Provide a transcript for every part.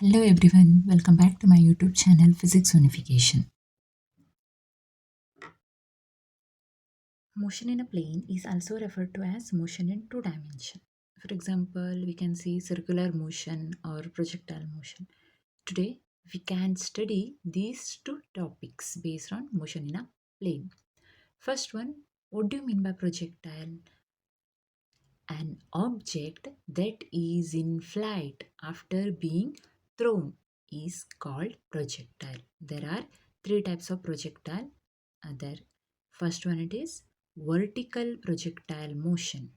Hello everyone, welcome back to my YouTube channel Physics Unification. Motion in a plane is also referred to as motion in two dimensions. For example, we can see circular motion or projectile motion. Today, we can study these two topics based on motion in a plane. First one, what do you mean by projectile? An object that is in flight after being thrown is called projectile. There are three types of projectile. Other first one it is vertical projectile motion.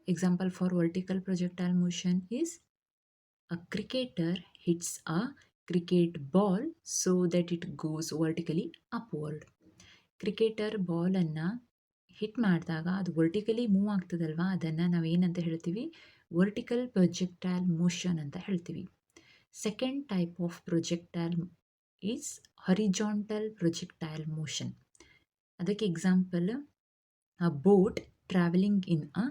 Example for vertical projectile motion is a cricketer hits a cricket ball so that it goes vertically upward. Cricketer ಬಾಲನ್ನು hit ಮಾಡಿದಾಗ ಅದು vertically move ಆಗ್ತದಲ್ವಾ, ಅದನ್ನು ನಾವೇನಂತ ಹೇಳ್ತೀವಿ? Vertical projectile motion ಅಂತ ಹೇಳ್ತೀವಿ. Second type of projectile is horizontal projectile motion. ಅದಕ್ಕೆ example a boat travelling in a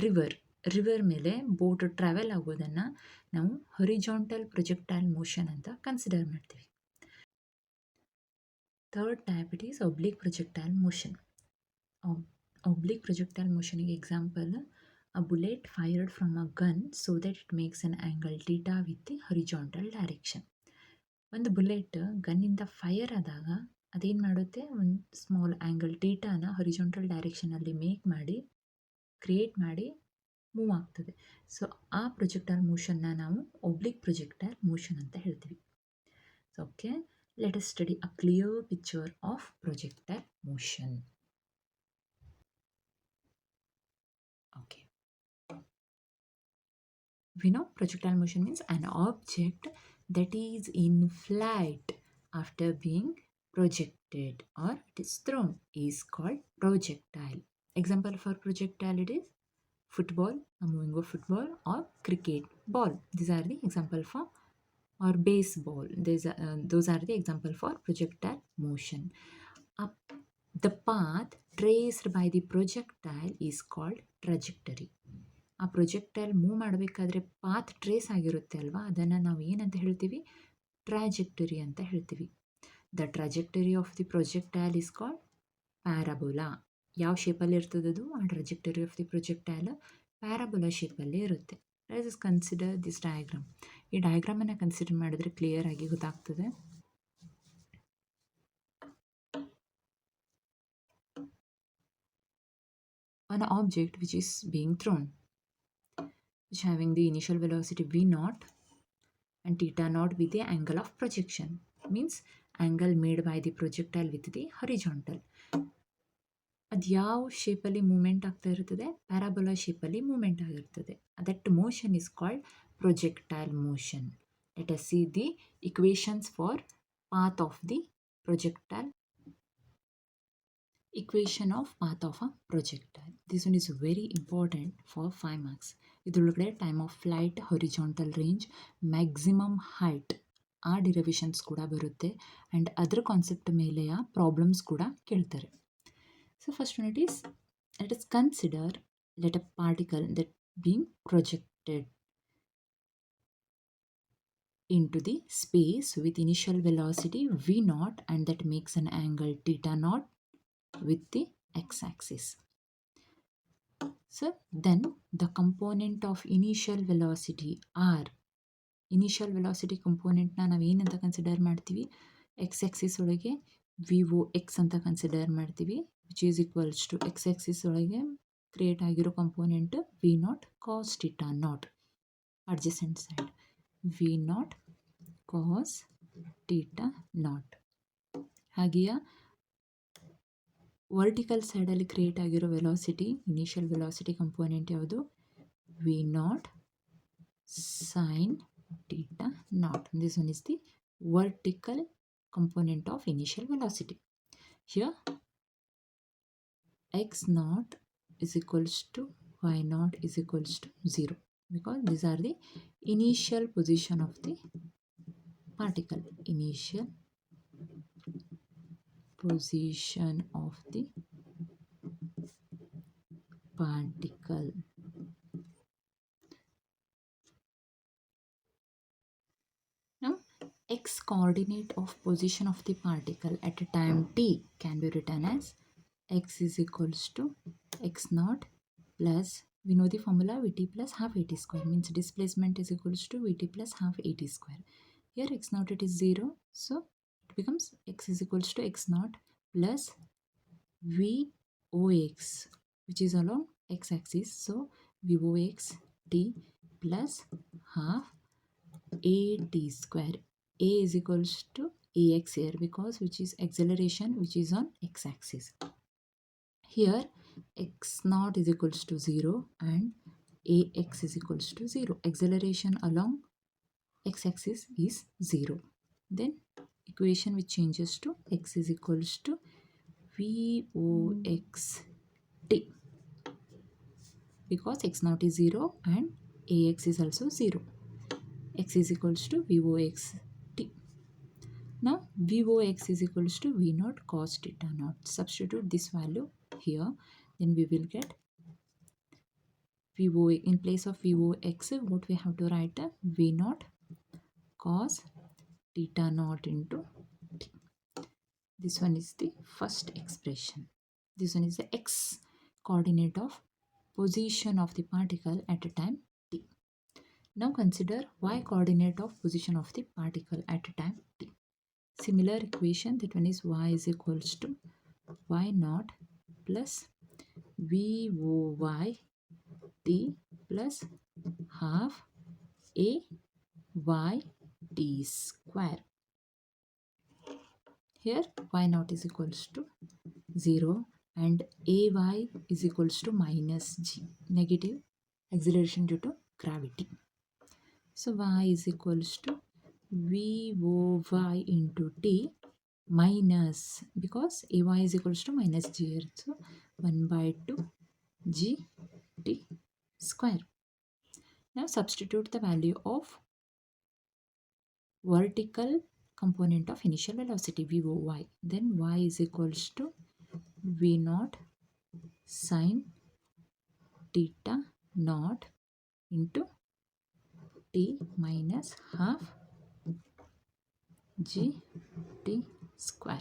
river ಮೇಲೆ ಬೋಟ್ ಟ್ರಾವೆಲ್ ಆಗೋದನ್ನು ನಾವು ಹರಿಜಾಂಟಲ್ ಪ್ರೊಜೆಕ್ಟೈಲ್ ಮೋಷನ್ ಅಂತ ಕನ್ಸಿಡರ್ ಮಾಡ್ತೀವಿ. Third type it is oblique projectile motion. Oblique projectile motion example, a bullet fired from a gun so that it makes an angle theta with the horizontal direction. ಒಂದು bullet ಗನ್ನಿಂದ fire ಆದಾಗ ಅದೇನು ಮಾಡುತ್ತೆ, ಒಂದು small angle ಟೀಟಾನ horizontal ಡೈರೆಕ್ಷನಲ್ಲಿ create ಮಾಡಿ move ಆಗ್ತದೆ. So ಆ projectile ಮೋಷನ್ನ ನಾವು oblique projectile motion ಅಂತ ಹೇಳ್ತೀವಿ. So okay, let us study a clear picture of projectile motion. Okay. We know projectile motion means an object that is in flight after being projected or it is thrown is called projectile. Example for projectile it is football, a moving of football, or cricket ball. These are the example for, or baseball. Those are the example for projectile motion. The path traced by the projectile is called trajectory. ಆ projectile move ಮಾಡಬೇಕಾದ್ರೆ path trace ಆಗಿರುತ್ತೆ ಅಲ್ವಾ, ಅದನ್ನು ನಾವು ಏನಂತ ಹೇಳ್ತೀವಿ? Trajectory ಅಂತ ಹೇಳ್ತೀವಿ. The trajectory of the projectile is called parabola. ಯಾವ ಶೇಪಲ್ಲಿ ಇರ್ತದದು? ಆ trajectory of the projectile parabola ಶೇಪಲ್ಲಿ ಇರುತ್ತೆ. Let us consider this diagram. ಈ ಡಯಾಗ್ರಾಮನ್ನು ಕನ್ಸಿಡರ್ ಮಾಡಿದ್ರೆ ಕ್ಲಿಯರ್ ಆಗಿ ಗೊತ್ತಾಗ್ತದೆ. An object which is being thrown, which having the initial velocity v0 and theta naught with the angle of projection, means angle made by the projectile with the horizontal. ಅದು ಯಾವ ಶೇಪಲ್ಲಿ moment ಆಗ್ತಾ ಇರ್ತದೆ? Parabola ಶೇಪಲ್ಲಿ moment ಆಗಿರ್ತದೆ. That motion is called projectile motion. Let us see the equations for path of the projectile. Equation of path of a projectile. This one is very important for 5 marks. ಇದರೊಳಗಡೆ time of flight, horizontal range, maximum height ಆ derivations ಕೂಡ ಬರುತ್ತೆ. And ಅದರ concept ಮೇಲೆಯ problems ಕೂಡ ಕೇಳ್ತಾರೆ. So first one it is, let us consider let a particle that being projected into the space with initial velocity v0 and that makes an angle theta naught with the x-axis. So then the component of initial velocity r, initial velocity component na ನಾವು ಏನಂತ consider ಮಾಡ್ತೀವಿ? x-axis ಒಳಗೆ vox ಅಂತ consider ಮಾಡ್ತೀವಿ, which is equals to x-axis ಒಳಗೆ create ಆಗಿರೋ component v0 cos theta naught, adjacent side v0 cos theta naught. ಹಾಗೆಯೇ vertical ಸೈಡಲ್ಲಿ ಕ್ರಿಯೇಟ್ ಆಗಿರೋ ವೆಲಾಸಿಟಿ, ಇನಿಷಿಯಲ್ ವೆಲಾಸಿಟಿ ಕಂಪೋನೆಂಟ್ ಯಾವುದು? v0 sin theta naught. This one is the vertical component of initial velocity. Here x0 is equals to y0 is equals to 0 because these are the initial position of the particle. Initial position of the particle. Now x coordinate of position of the particle at a time t can be written as x is equals to x naught plus, we know the formula, vt plus half at square, means displacement is equals to vt plus half at square. Here x naught it is 0, so it becomes x is equals to x naught plus vox, which is along x axis, so vox t plus half at square. A is equals to ax here, because which is acceleration which is on x axis. Here x naught is equals to 0 and ax is equals to 0. Acceleration along x axis is 0. Then equation which changes to x is equals to vox t, because x naught is 0 and ax is also 0. X is equals to vox t. Now vox is equals to v naught cos theta naught. Substitute this value here, then we will get vo, in place of vox what we have to write, v naught cos theta naught into t. This one is the first expression. This one is the x coordinate of position of the particle at a time t. Now consider y coordinate of position of the particle at a time t. Similar equation, that one is y is equals to y naught plus voy t plus half a y t square. Here y naught is equals to 0 and ay is equals to minus g, negative acceleration due to gravity. So y is equals to voy into t minus, because ay is equals to minus g here, so 1 by 2 g t square. Now substitute the value of vertical component of initial velocity voy, then y is equals to v naught sine theta naught into t minus half g t square.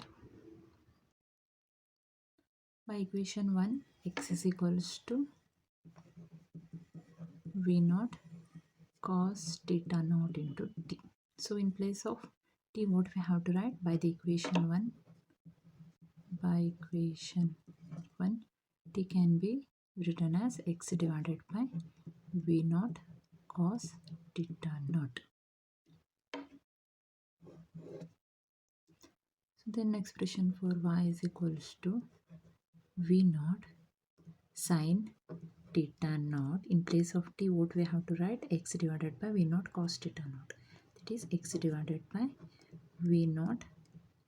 By equation 1, x is equals to v naught cos theta naught into t. So in place of t, what we have to write by the equation 1? By equation 1, t can be written as x divided by v naught cos theta naught. So then expression for y is equals to v naught sine theta naught. In place of t, what we have to write? X divided by v naught cos theta naught. That is x divided by v naught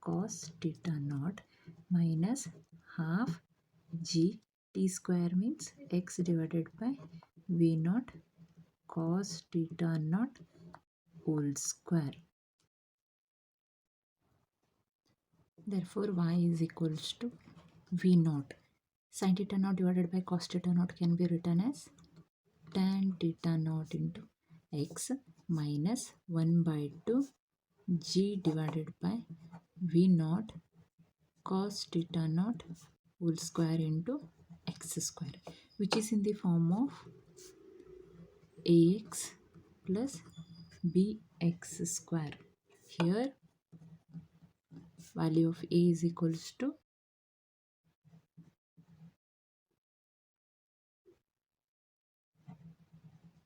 cos theta naught minus half g t square, means x divided by v naught cos theta naught whole square. Therefore y is equals to v naught sin theta naught divided by cos theta naught can be written as tan theta naught into x minus 1 by 2 g divided by v naught cos theta naught whole square into x square, which is in the form of ax plus bx square. Here value of a is equals to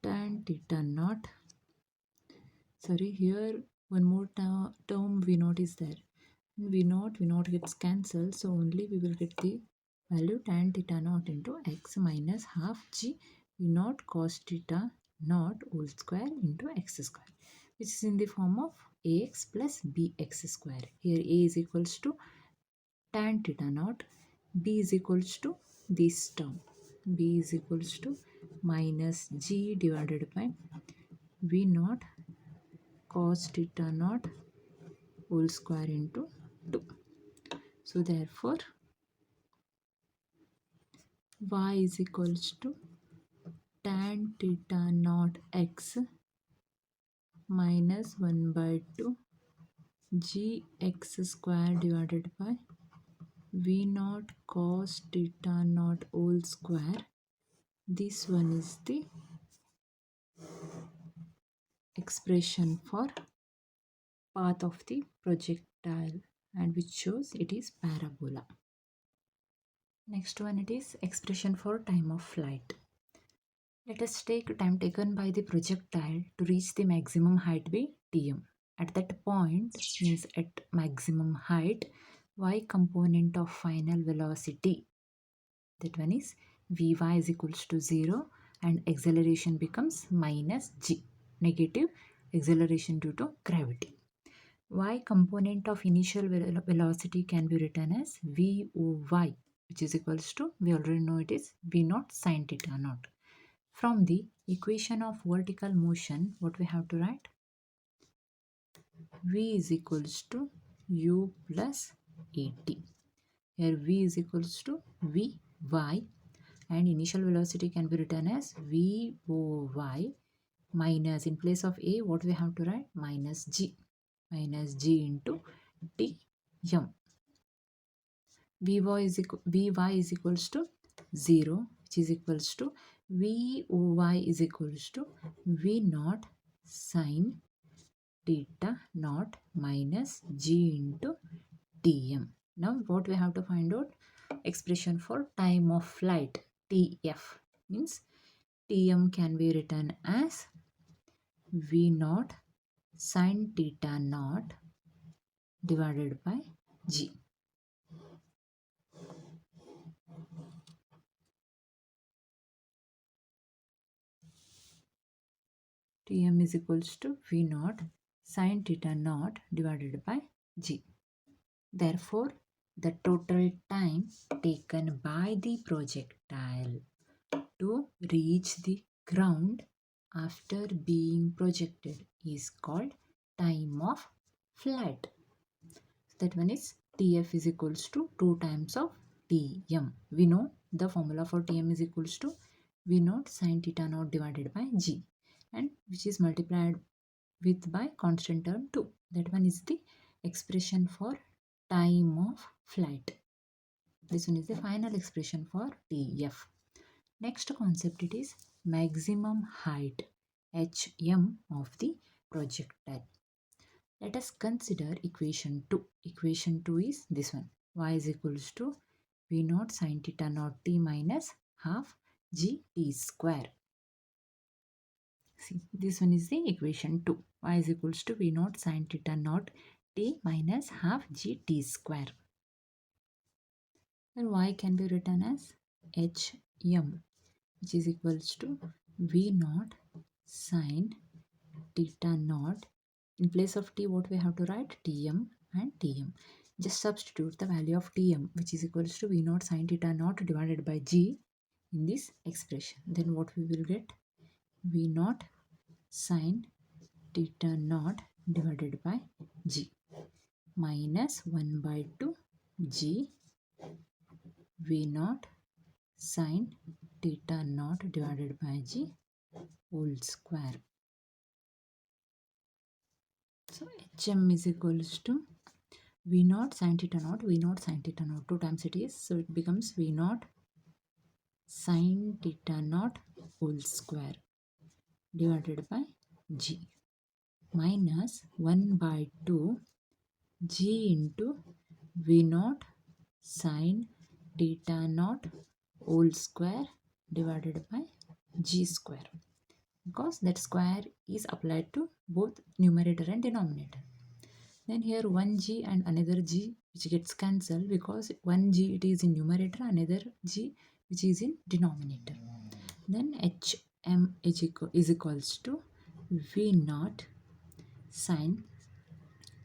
tan theta naught, sorry, here one more term v naught is there, v naught gets cancelled, so only we will get the value tan theta naught into x minus half g v naught cos theta naught whole square into x square, which is in the form of ax plus bx square. Here a is equals to tan theta naught, b is equals to this term, b is equals to minus g divided by v naught cos theta naught whole square into 2. So therefore y is equals to tan theta naught x minus 1 by 2 gx square divided by v naught cos theta naught whole square. This one is the expression for path of the projectile and which shows it is parabola. Next one, it is expression for time of flight. Let us take time taken by the projectile to reach the maximum height by Tm. At that point, means at maximum height, y component of final velocity, that one is Vy is equals to 0 and acceleration becomes minus g, negative acceleration due to gravity. Y component of initial velocity can be written as Vy, which is equals to, we already know it is V naught sine theta naught. From the equation of vertical motion, what we have to write? V is equals to u plus at. Here V is equals to Vy and initial velocity can be written as Voy minus, in place of a, what we have to write? Minus g into Tm. Vy is equals to 0, which is equals to Voy is equals to V naught sine theta naught minus g into Tm. Now what we have to find out? Expression for time of flight, Tf, means Tm can be written as V naught sine theta naught divided by g. Tm is equals to V naught sine theta naught divided by g. Therefore, the total time taken by the projectile to reach the ground after being projected is called time of flight. That one is Tf is equals to 2 times of Tm. We know the formula for Tm is equals to V naught sine theta naught divided by g, and which is multiplied with by constant term 2. That one is the expression for time of flight. This one is the final expression for Tf. Next concept, it is maximum height hm of the projectile. Let us consider equation 2. Equation 2 is this one. Y is equals to V naught sine theta naught t minus half g t square. See, this one is the equation 2. Y is equals to V naught sine theta naught t minus half g t square. Then y can be written as hm, which is equals to V naught sine theta naught. In place of t, what we have to write? Tm and Tm. Just substitute the value of Tm, which is equals to V naught sine theta naught divided by g in this expression. Then what we will get? V naught sine theta naught divided by g minus 1 by 2 g V naught sine theta naught divided by g whole square. So hm is equals to V naught sine theta naught, V naught sine theta naught, 2 times it is, so it becomes V naught sine theta naught whole square divided by g minus 1 by 2 g into V naught sine theta naught whole square divided by g square, because that square is applied to both numerator and denominator. Then here 1g and another g which gets cancelled, because 1g it is in numerator, another g which is in denominator. Then hm is equals to V naught sine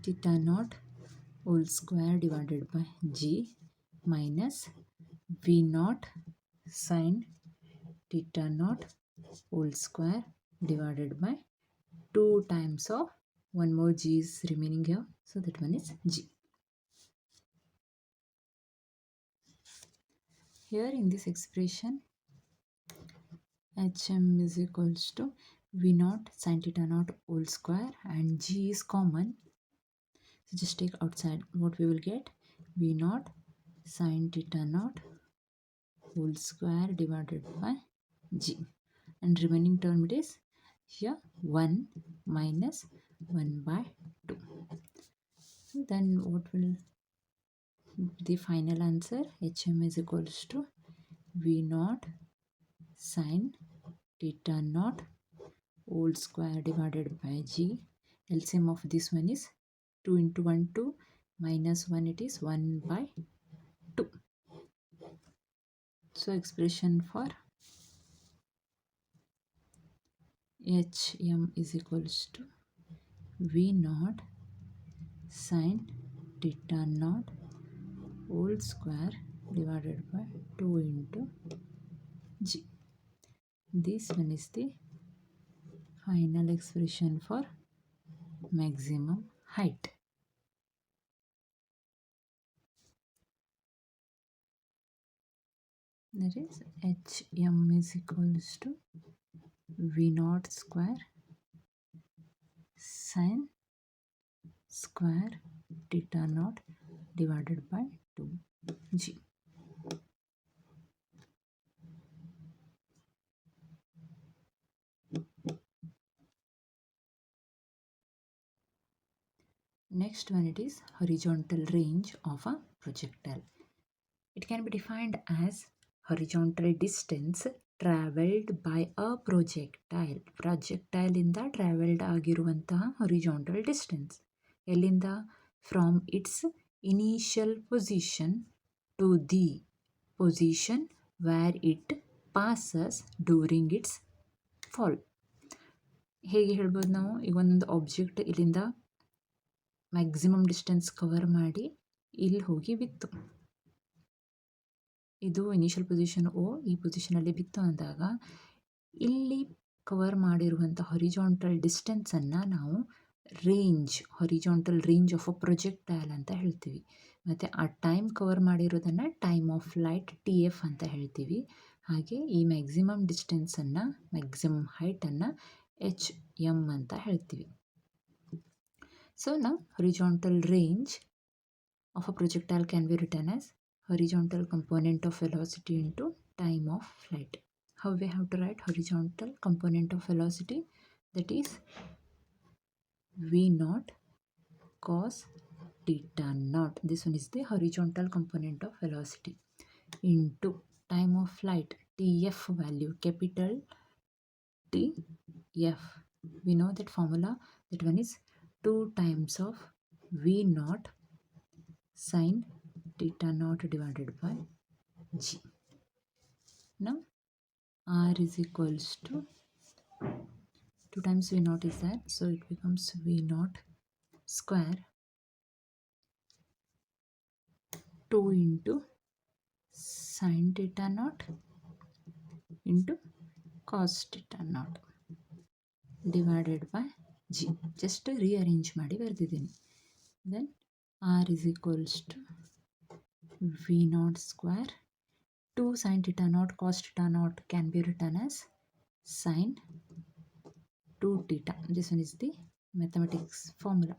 theta naught whole square divided by g minus V naught sine theta naught whole square divided by 2 times of one more g is remaining here, so that one is g. Here in this expression, hm is equals to V naught sine theta naught whole square and g is common. So just take outside. What we will get? V naught sine theta naught whole square divided by g. And remaining term it is here 1 minus 1 by 2. Then what will the final answer? HM is equals to V naught sine theta naught whole square divided by g. LCM of this one is 2 into 1 2 minus 1 it is 1 by 2. So expression for HM is equals to V naught sine theta naught whole square divided by 2 into g. This one is the final expression for maximum height. That is HM is equals to V naught square sine square theta naught divided by 2g. Next one, it is horizontal range of a projectile. It can be defined as horizontal distance traveled by a projectile. Projectile ಇಂದ traveled ಆಗಿರುವಂತಹ horizontal distance. ಎಲ್ಲಿಂದ? From its initial position to the position where it passes during its fall. ಹೇಗೆ ಹೇಳ್ಬೋದು ನಾವು? ಈಗ ಒಂದೊಂದು object ಇಲ್ಲಿಂದ maximum distance cover ಮಾಡಿ ಇಲ್ಲಿ ಹೋಗಿ ಬಿತ್ತು. ಇದು ಇನಿಷಿಯಲ್ ಪೊಸಿಷನ್ ಓ, ಈ ಪೊಸಿಷನಲ್ಲಿ ಬಿತ್ತು ಅಂದಾಗ ಇಲ್ಲಿ ಕವರ್ ಮಾಡಿರುವಂಥ ಹೊರಿಜಾಂಟಲ್ ಡಿಸ್ಟೆನ್ಸನ್ನು ನಾವು range, horizontal range of a projectile ಅಂತ ಹೇಳ್ತೀವಿ. ಮತ್ತು ಆ ಟೈಮ್ ಕವರ್ ಮಾಡಿರೋದನ್ನು ಟೈಮ್ ಆಫ್ ಫ್ಲೈಟ್ TF ಅಂತ ಹೇಳ್ತೀವಿ. ಹಾಗೆ ಈ ಮ್ಯಾಕ್ಸಿಮಮ್ ಡಿಸ್ಟೆನ್ಸನ್ನು, ಮ್ಯಾಕ್ಸಿಮಮ್ ಹೈಟನ್ನು HM ಅಂತ ಹೇಳ್ತೀವಿ. So now horizontal range of a projectile can be written as horizontal component of velocity into time of flight. How we have to write horizontal component of velocity? That is V naught cos theta naught. This one is the horizontal component of velocity into time of flight, TF value, capital TF. We know that formula. That one is 2 times of V naught sine theta naught divided by g. Now R is equals to 2 times V naught is there, so it becomes V naught square 2 into sine theta naught into cos theta naught divided by g. Just rearrange ಮಾಡಿ ಬರೆದಿದ್ದೀನಿ. Then R is equals to V naught square 2 sine theta naught cos theta naught can be written as sine 2 theta. This one is the mathematics formula.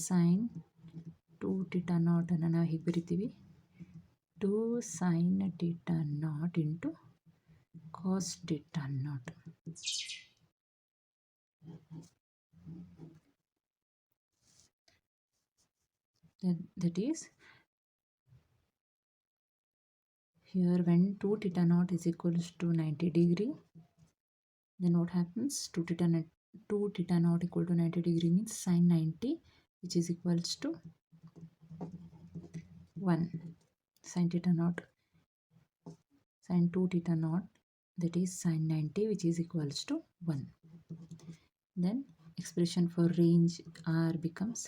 Sine 2 theta naught ಅನ್ನು ನಾವು ಹೀಗೆ ಬರಿತೀವಿ, 2 sine theta naught into cos theta naught. That is, here when 2 theta naught is equals to 90 degree, then what happens? 2 theta naught equal to 90 degree means sine 90, which is equals to 1. Sine theta naught, sine 2 theta naught, that is sine 90, which is equals to 1. Then expression for range R becomes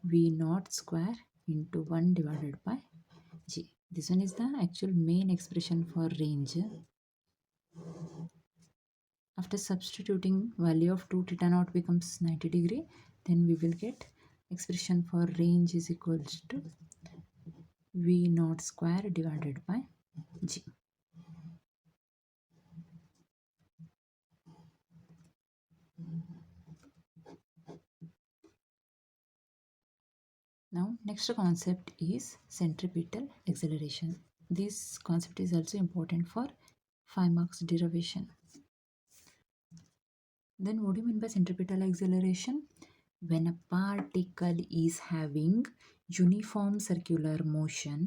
V naught square into 1 divided by g. This one is the actual main expression for range. After substituting value of 2 theta naught becomes 90 degree, then we will get expression for range is equals to V naught square divided by g. Now, next concept is centripetal acceleration. This concept is also important for 5 marks derivation. Then what do you mean by centripetal acceleration? When a particle is having uniform circular motion,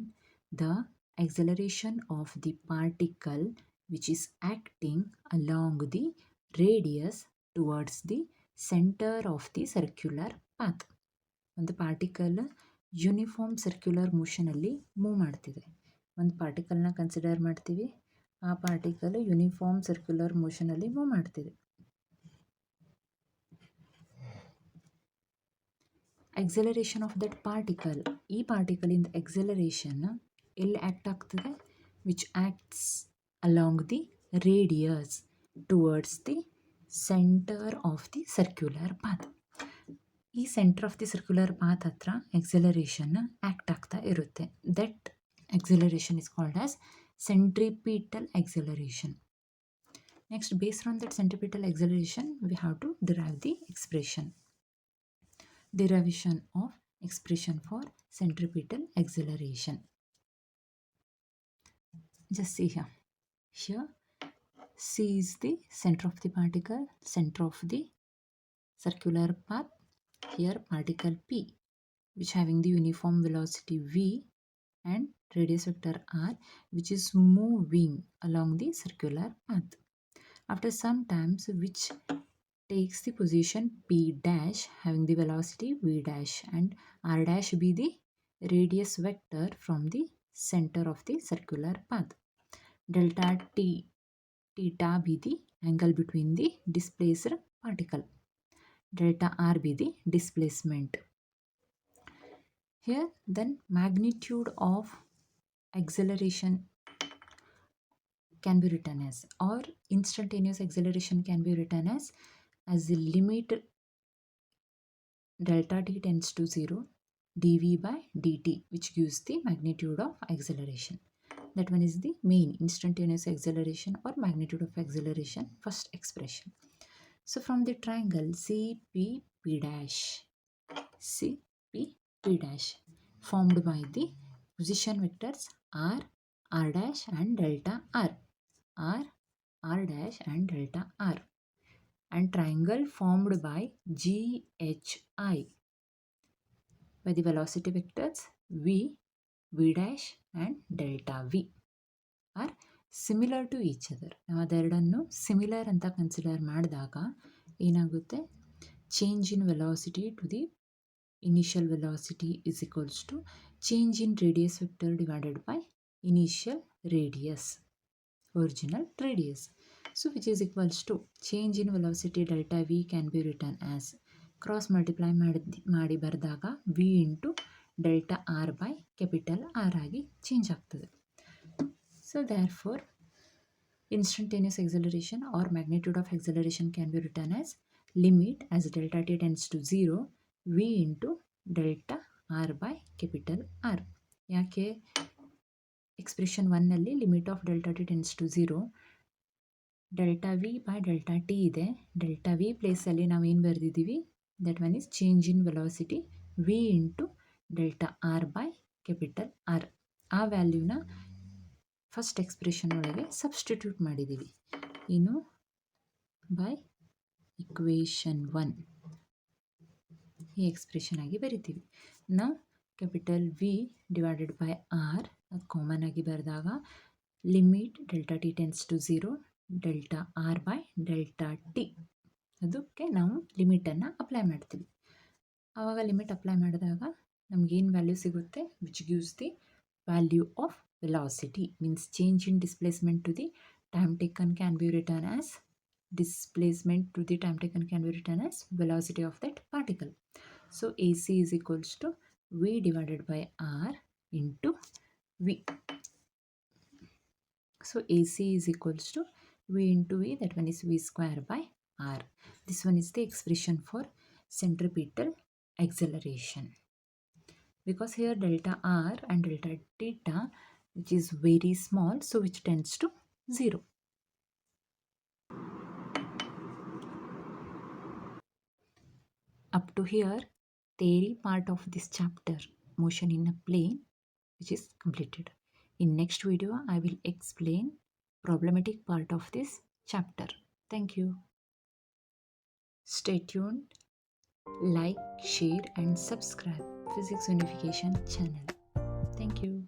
the acceleration of the particle which is acting along the radius towards the center of the circular path. ಒಂದು particle uniform circular ಮೋಷನಲ್ಲಿ move ಮಾಡ್ತಿದೆ. ಒಂದು ಪಾರ್ಟಿಕಲ್ನ consider ಮಾಡ್ತೀವಿ, ಆ particle uniform circular ಮೋಷನಲ್ಲಿ move ಮಾಡ್ತಿದೆ. Acceleration of that particle, ಈ ಪಾರ್ಟಿಕಲಿಂದ ಎಕ್ಸಲರೇಷನ್ ಎಲ್ಲಿ ಆ್ಯಕ್ಟ್ ಆಗ್ತದೆ? Which acts along the radius towards the centre of the circular path. ಈ centre of the circular path ಹತ್ರ ಎಕ್ಸಲರೇಷನ್ ಆ್ಯಕ್ಟ್ ಆಗ್ತಾ ಇರುತ್ತೆ. That acceleration is called as centripetal acceleration. Next, based on that centripetal acceleration, we have to derive the expression. Derivation of expression for centripetal acceleration. Just see here. Here, C is the center of the particle, center of the circular path. Here, particle P, which having the uniform velocity v and radius vector r, which is moving along the circular path. After some times, which takes the position p dash having the velocity v dash and r dash be the radius vector from the center of the circular path. Delta t, theta be the angle between the displaced particle. Delta r be the displacement. Here, then magnitude of acceleration can be written as, or instantaneous acceleration can be written as the limit delta t tends to 0 dv by dt, which gives the magnitude of acceleration. That one is the main instantaneous acceleration or magnitude of acceleration, first expression. So from the triangle CPP dash, CPP dash formed by the position vectors r, r dash and delta r, r, r dash and delta r, and triangle formed by GHI by the velocity vectors v, v dash and delta v are similar to each other. ನಾವು ಅದೆರಡನ್ನು similar ಅಂತ consider ಮಾಡಿದಾಗ ಏನಾಗುತ್ತೆ? Change in velocity to the initial velocity is equals to change in radius vector divided by initial radius, original radius. So which is equals to change in velocity delta v can be written as cross multiply ಮಾಡಿ ಬರೆದಾಗ v into delta r by capital R ಆಗಿ change ಆಗ್ತದೆ. So therefore instantaneous acceleration or magnitude of acceleration can be written as limit as delta t tends to 0 v into delta r by capital R. ಯಾಕೆ expression 1ನಲ್ಲಿ limit of delta T tends to 0 delta V by delta T ಇದೆ. Delta V ಪ್ಲೇಸಲ್ಲಿ ನಾವು ಏನು ಬರೆದಿದ್ದೀವಿ? That one is change in velocity V into delta R by capital R. ಆ ವ್ಯಾಲ್ಯೂನ first expression ಒಳಗೆ ಸಬ್ಸ್ಟಿಟ್ಯೂಟ್ ಮಾಡಿದ್ದೀವಿ. ಇನ್ನು ಬೈ ಇಕ್ವೇಷನ್ 1 ಈ ಎಕ್ಸ್ಪ್ರೆಷನ್ ಆಗಿ ಬರಿತೀವಿ. ನಾವು capital V divided by R common ಆಗಿ ಬರೆದಾಗ limit delta T tends to 0 delta R by delta T, ಅದಕ್ಕೆ ನಾವು ಲಿಮಿಟನ್ನು ಅಪ್ಲೈ ಮಾಡ್ತೀವಿ. ಆವಾಗ ಲಿಮಿಟ್ ಅಪ್ಲೈ ಮಾಡಿದಾಗ ನಮಗೇನು ವ್ಯಾಲ್ಯೂ ಸಿಗುತ್ತೆ? Which gives the value of velocity, means change in displacement to the time taken can be written as displacement to the time taken can be written as velocity of that particle. So AC is equals to V divided by R into V. So AC is equals to V into V, that one is V square by R. This one is the expression for centripetal acceleration. Because here delta R and delta theta, which is very small, so which tends to 0. Up to here, theory part of this chapter, motion in a plane, which is completed. In next video, I will explain problematic part of this chapter. Thank you. Stay tuned, like, share and subscribe Physics Unification channel. Thank you.